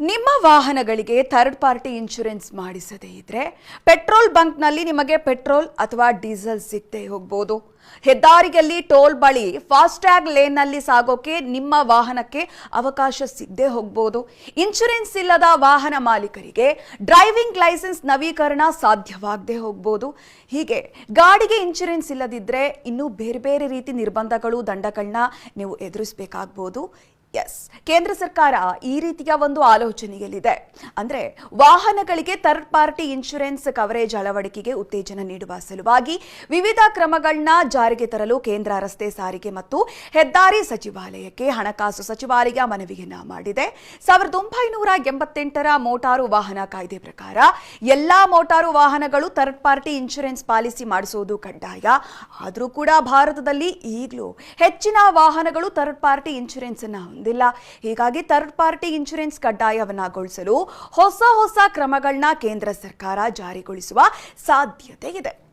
ನಿಮ್ಮ ವಾಹನಗಳಿಗೆ third party insurance ಮಾಡಿಸದೇ ಇದ್ರೆ ಪೆಟ್ರೋಲ್ ಬಂಕ್ನಲ್ಲಿ ನಿಮಗೆ ಪೆಟ್ರೋಲ್ ಅಥವಾ ಡೀಸೆಲ್ ಸಿಗದೆ ಹೋಗಬಹುದು. ಹೆದ್ದಾರಿಯಲ್ಲಿ ಟೋಲ್ ಬಳಿ ಫಾಸ್ಟ್ಯಾಗ್ ಲೇನ್ನಲ್ಲಿ ಸಾಗೋಕೆ ನಿಮ್ಮ ವಾಹನಕ್ಕೆ ಅವಕಾಶ ಸಿಗದೆ ಹೋಗಬಹುದು. ಇನ್ಶೂರೆನ್ಸ್ ಇಲ್ಲದ ವಾಹನ ಮಾಲೀಕರಿಗೆ ಡ್ರೈವಿಂಗ್ ಲೈಸೆನ್ಸ್ ನವೀಕರಣ ಸಾಧ್ಯವಾಗದೆ ಹೋಗಬಹುದು. ಹೀಗೆ ಗಾಡಿಗೆ ಇನ್ಶೂರೆನ್ಸ್ ಇಲ್ಲದಿದ್ದರೆ ಇನ್ನೂ ಬೇರೆ ಬೇರೆ ರೀತಿ ನಿರ್ಬಂಧಗಳು, ದಂಡಗಳನ್ನ ನೀವು ಎದುರಿಸಬೇಕಾಗಬಹುದು. ಎಸ್, ಕೇಂದ್ರ ಸರ್ಕಾರ ಈ ರೀತಿಯ ಒಂದು ಆಲೋಚನೆಯಲ್ಲಿದೆ. ಅಂದ್ರೆ ವಾಹನಗಳಿಗೆ ಥರ್ಡ್ ಪಾರ್ಟಿ ಇನ್ಶೂರೆನ್ಸ್ ಕವರೇಜ್ ಅಳವಡಿಕೆಗೆ ಉತ್ತೇಜನ ನೀಡುವ ಸಲುವಾಗಿ ವಿವಿಧ ಕ್ರಮಗಳನ್ನ ಜಾರಿಗೆ ತರಲು ಕೇಂದ್ರ ರಸ್ತೆ ಸಾರಿಗೆ ಮತ್ತು ಹೆದ್ದಾರಿ ಸಚಿವಾಲಯಕ್ಕೆ ಹಣಕಾಸು ಸಚಿವಾಲಯ ಮನವಿಯನ್ನ ಮಾಡಿದೆ. 1988ರ ಮೋಟಾರು ವಾಹನ ಕಾಯ್ದೆ ಪ್ರಕಾರ ಎಲ್ಲಾ ಮೋಟಾರು ವಾಹನಗಳು ಥರ್ಡ್ ಪಾರ್ಟಿ ಇನ್ಶೂರೆನ್ಸ್ ಪಾಲಿಸಿ ಮಾಡಿಸುವುದು ಕಡ್ಡಾಯ. ಆದರೂ ಕೂಡ ಭಾರತದಲ್ಲಿ ಈಗಲೂ ಹೆಚ್ಚಿನ ವಾಹನಗಳು ಥರ್ಡ್ ಪಾರ್ಟಿ ಇನ್ಶೂರೆನ್ಸ್ ಅನ್ನ ಹೊಂದಿಲ್ಲ. ಹೀಗಾಗಿ ಥರ್ಡ್ ಪಾರ್ಟಿ ಇನ್ಶೂರೆನ್ಸ್ ಕಡ್ಡಾಯವನ್ನಾಗೊಳಿಸಲು ಹೊಸ ಕ್ರಮಗಳನ್ನ ಕೇಂದ್ರ ಸರ್ಕಾರ ಜಾರಿಗೊಳಿಸುವ ಸಾಧ್ಯತೆ ಇದೆ.